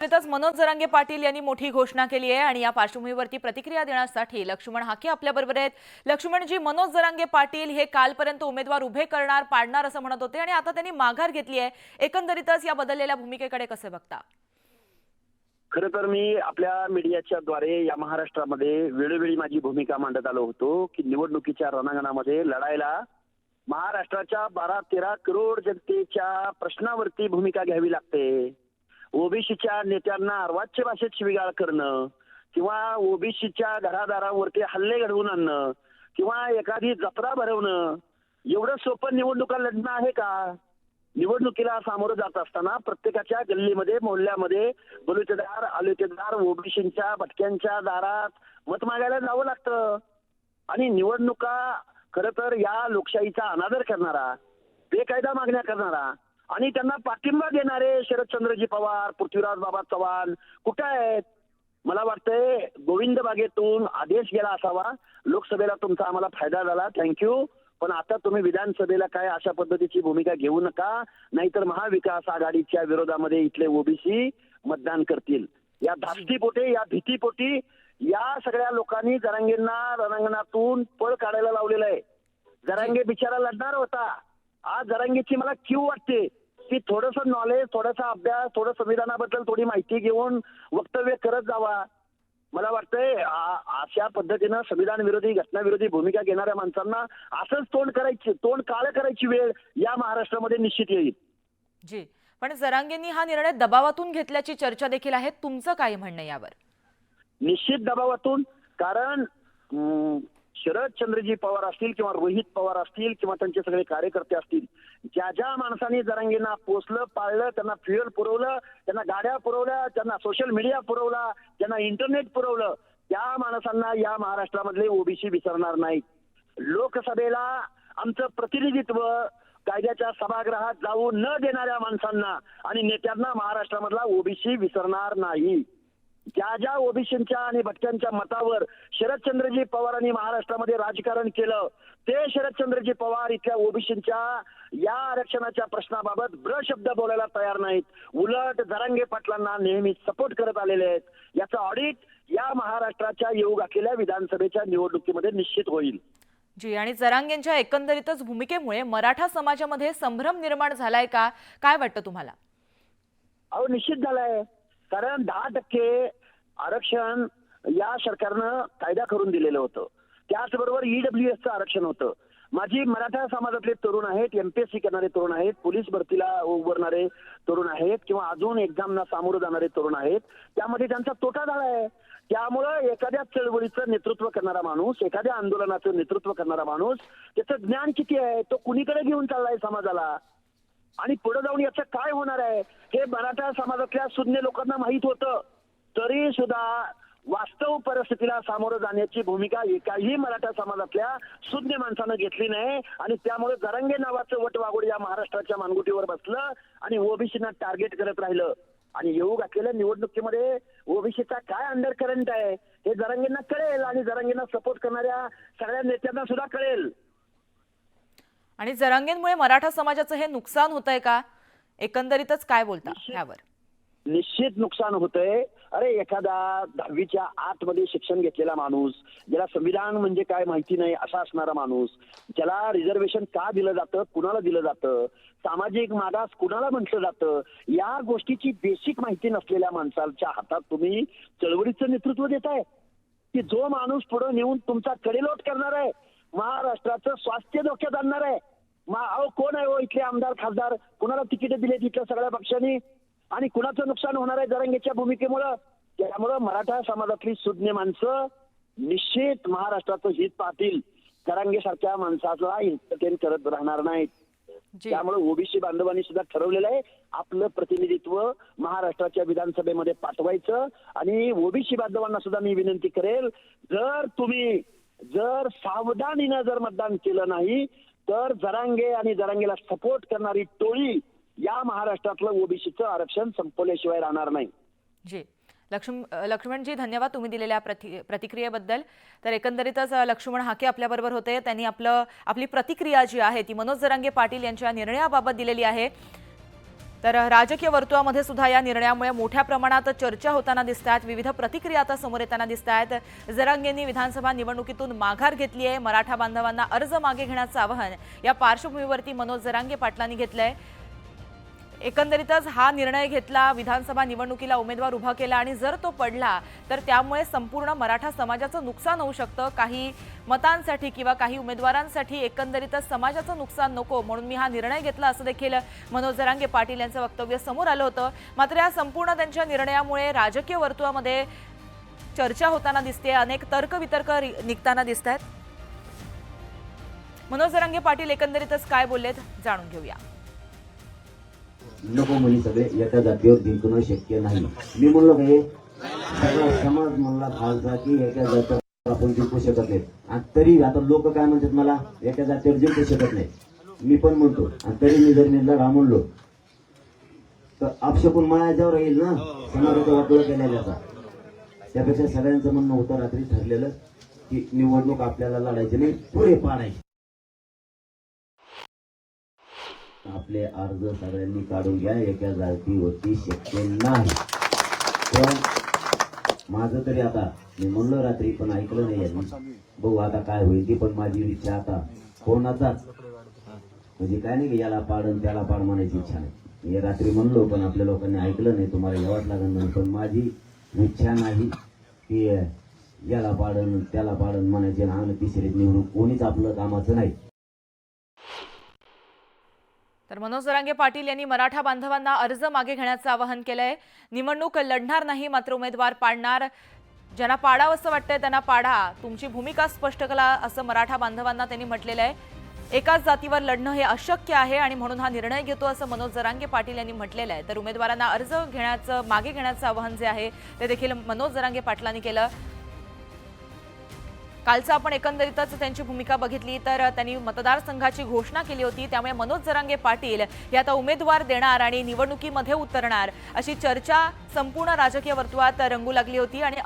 त्यातच मनोज जरांगे पाटील यांनी मोठी घोषणा केली आहे आणि या पार्श्वभूमीवरती प्रतिक्रिया देण्यासाठी लक्ष्मण हाके आपल्या बरोबर आहेत। लक्ष्मणजी, मनोज जरांगे पाटील हे कालपर्यंत उमेदवार उभे करणार पाडणार असं म्हणत होते आणि आता त्यांनी माघार घेतली आहे। एकंदरीतच या बदललेल्या भूमिकेकडे कसे बघता? खरं तर मी आपल्या मीडियाच्या द्वारे या महाराष्ट्रामध्ये वेळोवेळी माझी भूमिका मांडत आलो होतो की निवडणुकीच्या रणांगणामध्ये लढायला महाराष्ट्राच्या 12-13 करोड जनतेच्या प्रश्नावरती भूमिका घ्यावी लागते। ओबीसीच्या नेत्यांना अर्वाच्य भाषेत शिवीगाळ करणं किंवा ओबीसीच्या घरादारावरती हल्ले घडवून आणणं किंवा एखादी जत्रा भरवणं एवढं सोपं निवडणुका लढणं आहे का? निवडणुकीला सामोरं जात असताना प्रत्येकाच्या गल्लीमध्ये मोहल्ल्यामध्ये बलुतेदार अलुतेदार ओबीसींच्या भटक्यांच्या दारात मत मागायला जावं लागतं। आणि निवडणुका खरं तर या लोकशाहीचा अनादर करणारा, बेकायदा मागण्या करणारा आणि त्यांना पाठिंबा देणारे शरदचंद्रजी पवार, पृथ्वीराज बाबा चव्हाण कुठे आहेत? मला वाटतंय गोविंद बागेतून आदेश गेला असावा, लोकसभेला तुमचा आम्हाला फायदा झाला, थँक्यू, पण आता तुम्ही विधानसभेला काय अशा पद्धतीची भूमिका घेऊ नका, नाहीतर महाविकास आघाडीच्या विरोधामध्ये इथले ओबीसी मतदान करतील। या धास्तीपोटी, या भीतीपोटी या सगळ्या लोकांनी जरांगेंना रणांगणातून पळ काढायला लावलेलं आहे। जरांगे बिचारा लढणार होता। आज जरांगेची मला क्यू वाटते की थोडंसं नॉलेज, थोडासा अभ्यास, थोडं संविधानाबद्दल थोडी माहिती घेऊन वक्तव्य करत जावा। मला वाटतंय अशा पद्धतीनं संविधान विरोधी, घटनाविरोधी भूमिका घेणाऱ्या माणसांना असंच तोंड काळं करायची वेळ या महाराष्ट्रामध्ये निश्चित येईल। जी, पण जरांगेंनी हा निर्णय दबावातून घेतल्याची चर्चा देखील आहे, तुमचं काय म्हणणं यावर? निश्चित दबावातून, कारण शरदचंद्रजी पवार असतील किंवा रोहित पवार असतील किंवा त्यांचे सगळे कार्यकर्ते असतील, ज्या ज्या माणसांनी जरांगेंना पोचलं, पाळलं, त्यांना फ्युएल पुरवलं, त्यांना गाड्या पुरवल्या, त्यांना सोशल मीडिया पुरवला, त्यांना इंटरनेट पुरवलं, त्या माणसांना या महाराष्ट्रामधले ओबीसी विसरणार नाहीत। लोकसभेला आमचं प्रतिनिधित्व कायद्याच्या सभागृहात जाऊ न देणाऱ्या माणसांना आणि नेत्यांना महाराष्ट्रामधला ओबीसी विसरणार नाही। ज्या ज्या ओबीसींच्या आणि भटक्यांच्या मतावर शरदचंद्रजी पवारांनी महाराष्ट्रामध्ये राजकारण केलं, ते शरदचंद्रजी पवार इथल्या ओबीसींच्या या आरक्षणाच्या प्रश्नाबाबत शब्द बोलायला तयार नाहीत। उलट जरांगे पाटलांना नेहमी सपोर्ट करत आलेले आहेत। याचं ऑडिट या महाराष्ट्राच्या येऊ घातलेल्या विधानसभेच्या निवडणुकीमध्ये निश्चित होईल। जी, आणि जरांगेंच्या एकंदरीतच भूमिकेमुळे मराठा समाजामध्ये संभ्रम निर्माण झालाय का? काय वाटतं तुम्हाला? अहो, निश्चित झालाय, कारण 10% आरक्षण या सरकारनं कायदा करून दिलेलं होतं। त्याचबरोबर ईडब्ल्यूएसचं आरक्षण होतं। माझी मराठा समाजातले तरुण आहेत, एमपीएससी करणारे तरुण आहेत, पोलीस भरतीला उभारणारे तरुण आहेत किंवा अजून एक्झामना सामोरं जाणारे तरुण आहेत, त्यामध्ये त्यांचा तोटा झालाय। त्यामुळं एखाद्या चळवळीचं नेतृत्व करणारा माणूस, एखाद्या आंदोलनाचं नेतृत्व करणारा माणूस, त्याचं ज्ञान किती आहे, तो कुणीकडे घेऊन चाललाय समाजाला आणि पुढे जाऊन याचं काय होणार आहे हे मराठा समाजातल्या सुज्ञ लोकांना माहित होतं। तरी सुद्धा वास्तव परिस्थितीला सामोरं जाण्याची भूमिका एकाही मराठा समाजातल्या सुज्ञ माणसानं घेतली नाही आणि त्यामुळे जरांगे नावाचं वटवाघूळ या महाराष्ट्राच्या मानगुटीवर बसलं आणि ओबीसीना टार्गेट करत राहिलं। आणि येऊ घातलेल्या निवडणुकीमध्ये ओबीसीचा काय अंडर करंट आहे हे जरांगेंना कळेल आणि जरांगेंना सपोर्ट करणाऱ्या सगळ्या नेत्यांना सुद्धा कळेल। आणि जरांगेंमुळे मराठा समाजाचं हे नुकसान होतंय का? एकंदरीतच काय बोलता यावर? निश्चित नुकसान होतंय। अरे, एखादा 10वीच्या आतमध्ये शिक्षण घेतलेला माणूस, ज्याला संविधान म्हणजे काय माहिती नाही असा असणारा माणूस, ज्याला रिझर्वेशन का दिलं जातं, कुणाला दिलं जातं, सामाजिक मागास कुणाला म्हटलं जातं, या गोष्टीची बेसिक माहिती नसलेल्या माणसाच्या हातात तुम्ही चळवळीचं नेतृत्व देताय की जो माणूस पुढे नेऊन तुमचा कडेलोट करणार आहे, महाराष्ट्राचं स्वास्थ्य धोक्यात आणणार आहे। अहो, कोण आहे हो इथले आमदार खासदार, कुणाला तिकीट दिले तिथल्या सगळ्या पक्षांनी आणि कुणाचं नुकसान होणार आहे जरांगेच्या भूमिकेमुळं? त्यामुळं मराठा समाजातली सुज्ञ माणसं निश्चित महाराष्ट्राचं हित पाहतील, जरांगेसारख्या माणसाला एंटरटेन करत राहणार नाहीत। त्यामुळे ओबीसी बांधवांनी सुद्धा ठरवलेलं आहे आपलं प्रतिनिधित्व महाराष्ट्राच्या विधानसभेमध्ये पाठवायचं। आणि ओबीसी बांधवांना सुद्धा मी विनंती करेल, जर सावधानीनं जर मतदान केलं नाही तर जरांगे आणि जरांगेला सपोर्ट करणारी टोळी या महाराष्ट्रातलं ओबीसीचं आरक्षण संपवल्याशिवाय राहणार नाही। जी, लक्ष्मणजी, धन्यवाद तुम्ही दिलेल्या प्रतिक्रियेबद्दल। तर एकंदरीतच लक्ष्मण हाके आपल्याबरोबर होते, त्यांनी आपली प्रतिक्रिया जी आहे ती मनोज जरांगे पाटील यांच्या निर्णयाबाबत दिलेली आहे। तर राजकीय वर्तुळामध्ये सुद्धा या निर्णयामुळे मोठ्या प्रमाणात चर्चा होताना दिसत आहेत. विविध प्रतिक्रिया आता समोर येताना दिसत आहेत. जरांगेंनी विधानसभा निवडणुकीतून माघार घेतली आहे. मराठा बांधवांना अर्ज मागे घेण्याचं आवाहन या पार्श्वभूमीवरती मनोज जरांगे पाटलांनी घेतलंय. एकंदरीतच हा निर्णय घेतला, विधानसभा निवडणुकीला उमेदवार उभा केला आणि जर तो पडला तर त्यामुळे संपूर्ण मराठा समाजाचं नुकसान होऊ शकतं. काही मतांसाठी किंवा काही उमेदवारांसाठी एकंदरीतच समाजाचं नुकसान नको म्हणून मी हा निर्णय घेतला असं देखील मनोज जरांगे पाटील यांचं वक्तव्य समोर आलं होतं. मात्र या संपूर्ण त्यांच्या निर्णयामुळे राजकीय वर्तुळामध्ये चर्चा होताना दिसते. अनेक तर्कवितर्क निघताना दिसत आहेत. मनोज जरांगे पाटील एकंदरीतच काय बोललेत जाणून घेऊया. नको म्हणे सगळे एका जातीवर जिंकणं शक्य नाही. मी म्हणलो काय सगळा समाज म्हणला खालचा की एका जातीवर आपण जिंकू शकत नाही. आणि तरी आता लोक काय म्हणतात मला एका जातीवर जिंकू शकत नाही. मी पण म्हणतो आणि तरी मी जर लढा म्हणलो तर अपशकून माझ्यावर येईल ना समाजाचा वाटोळा केलेल्याचा. त्यापेक्षा सगळ्यांचं म्हणणं होतं रात्री ठरलेलं की निवडणूक आपल्याला लढायची नाही, पुढे पाडायची. आपले अर्ज सगळ्यांनी काढून घ्या. एका जातीवरती शक्य नाही. पण माझं तरी आता मी म्हणलो रात्री पण ऐकलं नाही यांनी. बघू आता काय होईल ती. पण माझी इच्छा आता कोणाचाच म्हणजे काय नाही की याला पाडन त्याला पाड म्हणायची इच्छा नाही. मी रात्री म्हणलो पण आपल्या लोकांनी ऐकलं नाही. तुम्हाला यावंच लागेल म्हणून. पण माझी इच्छा नाही की याला पाडन त्याला पाडन म्हणायचे. आणि तिसरीत निवडून कोणीच आपलं कामाचं नाही. तर मनोज जरांगे पाटील यांनी मराठा बांधवांना अर्ज मागे घेण्याचं आवाहन केलंय. निवडणूक लढणार नाही मात्र उमेदवार पाडणार. ज्यांना पाडावंसं वाटतंय त्यांना पाडा, तुमची भूमिका स्पष्ट करा असं मराठा बांधवांना त्यांनी म्हटलेलं आहे. एकाच जातीवर लढणं हे अशक्य आहे आणि म्हणून हा निर्णय घेतो असं मनोज जरांगे पाटील यांनी म्हटलेलं आहे. तर उमेदवारांना अर्ज मागे घेण्याचं आवाहन जे आहे ते देखील मनोज जरांगे पाटलांनी केलं. कालचं आपण एकंदरीतच त्यांची भूमिका बघितली तर त्यांनी मतदारसंघाची घोषणा केली होती. त्यामुळे मनोज जरांगे पाटील हे आता उमेदवार देणार आणि निवडणुकीमध्ये उतरणार अशी चर्चा संपूर्ण राजकीय वर्तुळात रंगू लागली होती. आणि